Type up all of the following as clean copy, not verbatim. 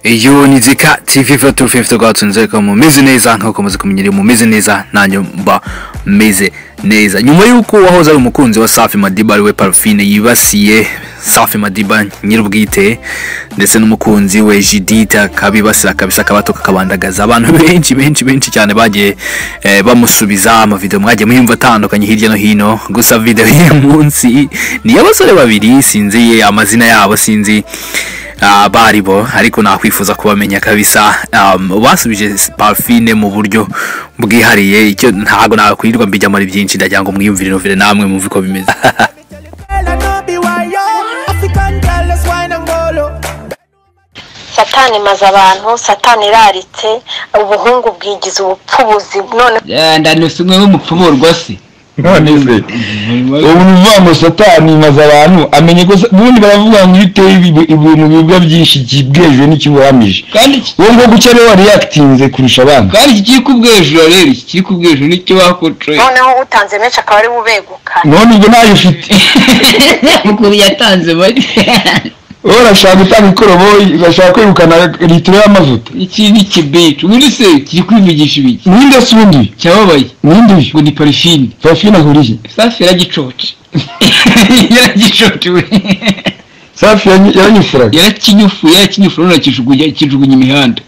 Iyo ni Zika TV 250 gatunze ko mumeze neza nko komaze kumenyera mumeze neza nanyo mba meze neza nyuma yuko wahoza ari umukunzi wa Safi Madiba we Parfine yibasiye Safi Madiba nyirubwite ndetse n'umukunzi we Jidita kabibasira kabisa kabatoka kabandagaza abantu benshi cyane bagiye bamusubiza ama video mwagiye muhimva atandukanye hirya no hino gusa video y'umunsi ni y'abasore babiri sinzi amazina yabo sinzi baribo ariko nakwifuza kubamenya kabisa basubije Parfine mu buryo bwihariye icyo ntago nakwirirwa mbijya muri byinshi ndagira ngo mwiyumvire novere namwe muvi ko bimeze Satani maze abantu Satani iraritse ubuhungu bwigize ubupfubuzi none ndanusumwe w'umupfumurwa se none se ubu Satani maze abantu amenye ko bundi baravuga ngo uteye ibintu bibwa byinshi kibwejwe n'ikibuhamije kandi wowe ngo gucere wa reactinze kurusha abantu kandi kiki kubwejwe rero kiki kubwejwe n'icyo bakotroye noneho utanze menshi akaba ari bubeguka none ubwo nayo ufite mukuru yatanze bari ora shaka gutanga ikoroboyi bashaka kwirukana litiro y'amavuta iki ni kibicu ubundi se kiri kwivugisha ibiki ninde sundi cyababaye ninde ngo ni Parfine Parfine ahuriye Safi yaragicoce yaragicoce we Safi yaranyufuraga yarakinyufu none kijugunya imihanda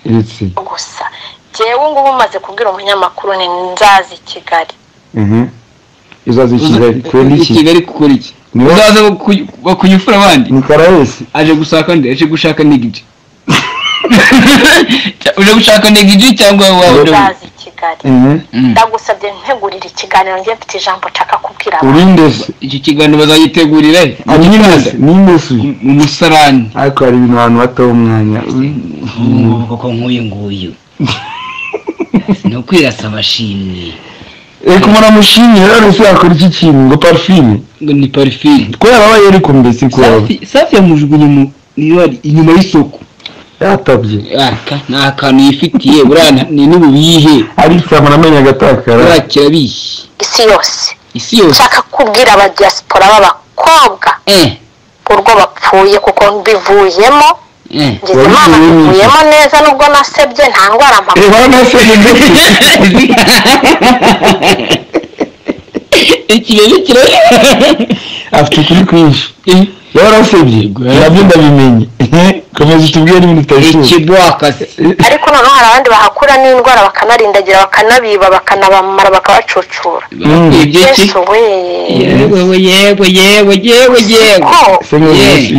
etse gusa jewe ngo bumaze kubwira umunyamakuru ni nzazi Kigali izazi Kigali kweli iki Kigali kukora iki uzaza bakunyufura abandi ni Karayesi aje gusaka nde aje gushaka negiji uje gushaka negiji cyangwa wawe nzazi Kigali ndagusabye ntegurira ikiganiro ngiye mfite ijambo nshaka kubwira urinde iki kiganiro bazagitegurira ninde su umusarani ariko hari ibintu abantu bataho umwanya koko nguyu no kwirasa amashini kumara mushimye rero se akora iki kintu ngo Parfine ngo ni Parfine ko yabaye ari kumbese ko Safi yamujugunye mu inyuma y'isoko yatabye aka nakantu yifitiye burana ni n'ububihe ari samana amenya gatakara bakirabishi isi yose nshaka kubwira aba diaspora b'abakobwa urwo bapfuye kuko mbivuyemo ngeze mama mbivuyemo neza nubwo nasebye nta ngwara mpamvu ikirere afite kuri kwinshi yarasebye nabyo ndabimenye komeza tubwire n'ibintu utashobora ikibwakase ariko noneho hari abandi bahakura n'indwara bakanarindagira bakanabiba bakanabamara bakabacucura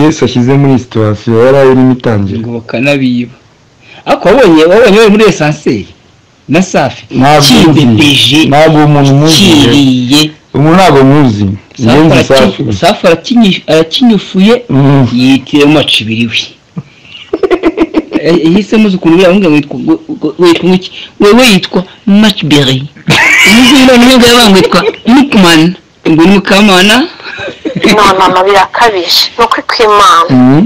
Yesu ashyize muri situation yari ari imitangira ngo bakanabiba ako wabonye muri essence na Safi ntabwo umuntu muzi umuntu ntabwo muzi Safi arakinyufuye yitire mu macibiriwe yise muzi ukuntu birabunga witwa wewe yitwa Matchberry nizino niyo yabanga yitwa Nickman ngo ni Mukamana no birakabije no kwimana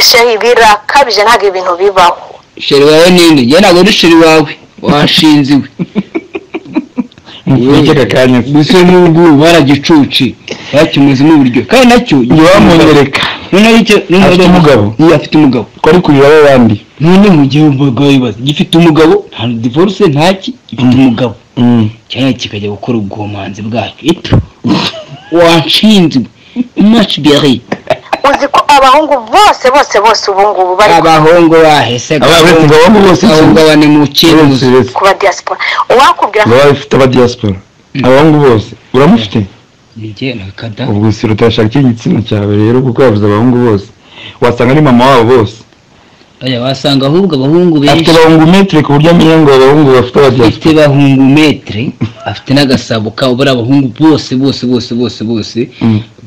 shehi birakabije ntabwo ibintu bibaho sheri wawe ninde je ntabwo ari sheri wawe washinziwe Yeka kanya gusa n'ubwo baragicuci bakimuze n'uburyo kandi nacyo yamunyereka none icyo umugabo ni afite umugabo ko ari kurira abandi none mu gihe umugabo yibaza gifite umugabo nta divorce ntaki gifite umugabo cyane kikajya gukora ubwomanzi bwacyo ito wanshinzwe Matchberry uzi ko abahungu bose ubungubu bari abahungu bahese abahungu bose abangabane mu kintu kuba diaspora uwakubwira ngo bafite aba diaspora abahungu bose uramufite nige nakada ubwo siro utashaka igitsina cyawe rero kuko yavuze abahungu bose wasanga ari mama wabo bose aya wasanga ahubwo abahungu benshi afite abahungu metre ku buryo amenye ngo abahungu bafite aba diaspora afite abahungu metre afite n'agasabo ka bora abahungu bose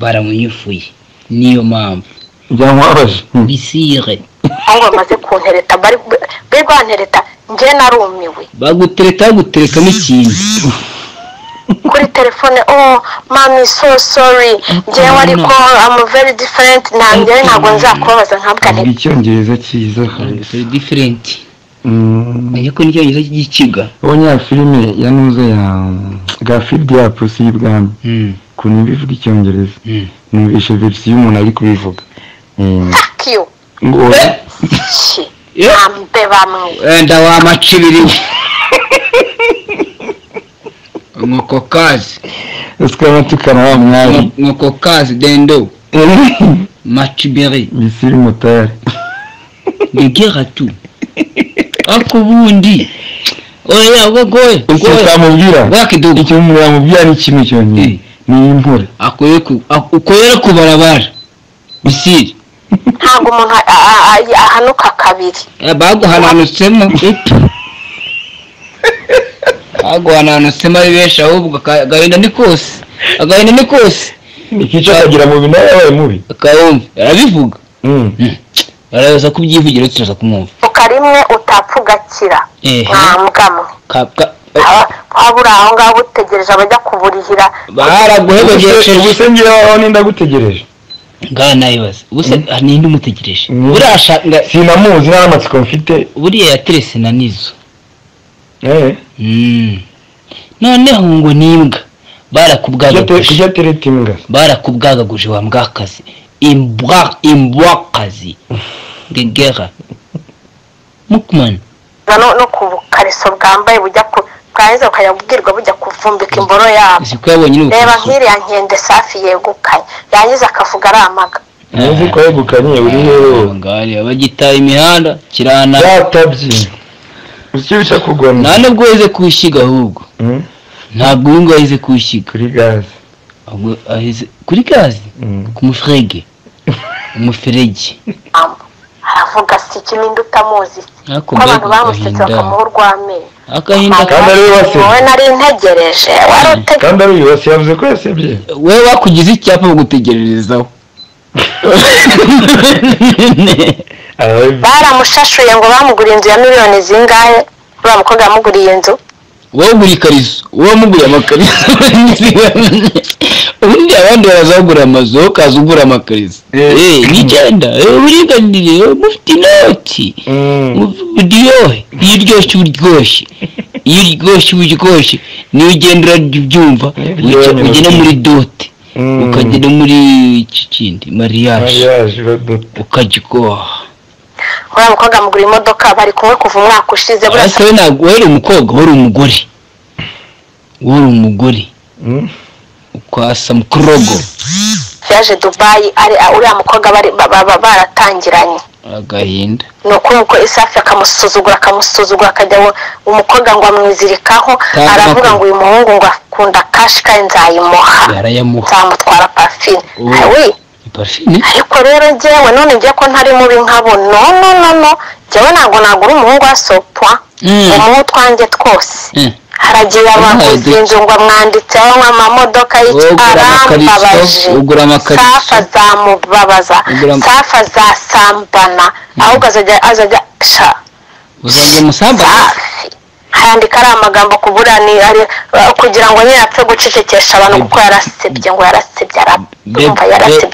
baramunyufuye niyo mpamvu byamwabaje bisire ngo bamaze kuntereta bari bantereta nge narumiwe bagutereka n'ikintu kuri telefone mami so sorry nge ariko I'm very different ntabwo nzakubabaza nkabwa nti icyongereza cyiza different ariko n'icyongereza cy'ikiga onya filime yanuze ya Garfield ya Pussy y'ibwami kuntu bivuga icyongereza numvishe version y'umuntu ari kubivuga fuck you ambe bamwe wenda wamacibiri umukokazi usikama tukana wa mwari umukokazi dendo macibiri misiri motari ngegera tu akubundi oya wagoye ukamubwira bakidogo icyo mubwira ni kimwe cyonyine ni imvura ukoyera kubarabara misiri ntabwo umuntu ahanuka kabiri baguhananutsemo baguhananutsemo ari benshi ahubwo agahinda ni kose ikica akagira mu bintu yabaye mubi akawumva arabivuga araza kubyivugira turaza kumwumva ukarimwe utapfa ugakira mwambwamwe wabura aho ngaho utegereje abajya kuburihira baraguhebegesheje ubuse ngewe ninda gutegereje ngaha nayibaza ubuse ninde umutegereje burashaka sinamuzi n'amatsiko mfite buriya yaterese na nizo noneho ngo nimbwa barakubwagaguje wa mbwakazi imbwakazi ngegera mukman no ku bukariso bwambaye bujya bwahize ukayabwirwa bujya kuvumbika imboro yabo reba nk'iriya nkende safi yegukanye yangiza akavuga ari amaga uzi ko yegukanye uri hehe ngari abagitaye imihanda kirana yatabye ukibica kugona nane bwo weze kushyiga ahubwo ntabwo ngo ahize kushyiga kuri gazi ahubwo ahize kuri gazi ku mufrege umuferege aravuga si ikimindi utamuzi ko abantu bamusetse bakamuha urw'amenyo akahinda kandi ari we wasebye wowe nari ntegereje kandi ari we yavuze ko yasebye wewe wakugize icyapa gutegererezaho baramushashuye ngo bamuguriye inzu ya miliyoni zingahe uriya mukobwa yamuguriye inzu wowe ugura ikariso wowe muguriye amakariso ubundi abandi barazagura amazu wowe ukaza ugura amakariso n'icyenda uburinganire mufite inoti buryohe iyo uryoshye niyo ugenda urabyumva ugenda muri dote ukagenda muri iki kindi mariage ukajya ugoha uriya mukobwa amugura imodoka bari kumwe kuva umwaka ushize burasa we ntabwo wari umukobwa wari umugore ukwasa mukorogo yaje Dubai ari uriya mukobwa baratangiranye agahinda nuko isafi akamusuzugura akajya umukobwa ngo amwizirikaho aravuga ngo uyu muhungu ngo akunda cash kandi nzayimuha nzamutwara parfine ariko rero njyewe none ngiye ko ntari mubi nkabo no njyewe ntabwo nagura umuhungu wa sopwa umuhu twanjye twose haragiye abaguzi inzu ngo amwanditseho nk'amamodoka y'icyarambabaje safa zamubabaza safa zasambana ahubwo azajya uzajya musambana handika ari amagambo kuburani kugira ngo nyine apfe gucecekesha abantu kuko yarasebye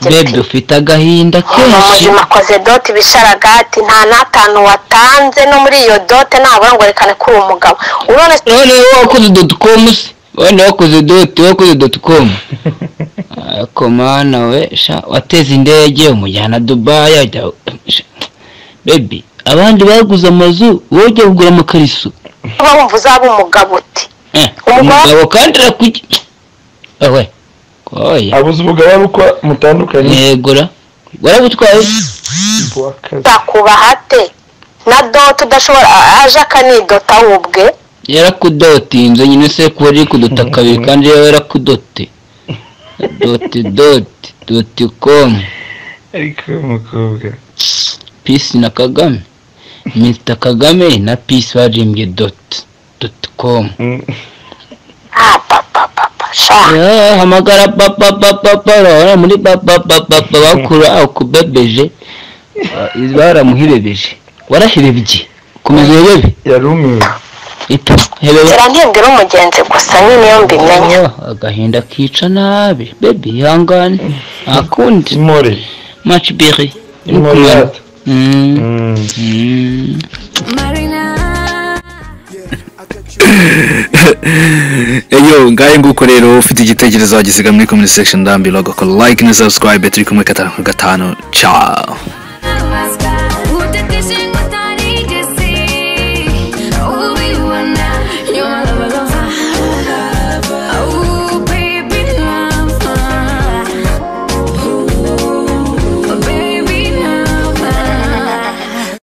bebe ufite agahinda kenshi umujima akoze dote ibisharagati nta n'atanu watanze no muri iyo dote ntabwo ngo rekane ko uri umugabo none wakoze .com wakoze .com ariko mana we wateze indege umujyana Dubai ajya bebe abandi baguze amazu wowe ujya kugura amakariso wumva uzaba umugabo uti umugabo kandi arakugira awe abuze umugabo ari uko mutandukanye yegura warabutwaye takubaha te na dote udashobora aje akanidota wubwe yarakudotinze nyine se kuba ari kudota kabiri kandi yarakudote .com ariko umukobwa Peace na Kagame Mr. Kagame na Peace barimbye .com hamagara papa muri papa bakura ukubebeje baramuhibebeje warahirebye komeza yebe yarumiwe ntibwira umugenzi gusa nyine yo mbimenya agahinda kica nabi baby ihangane akundi more much berry eyo ngaye nguko rero ufite igitekerezo wagisiga muri comment section down below go like and subscribe turi kumwe 5 ciao kissing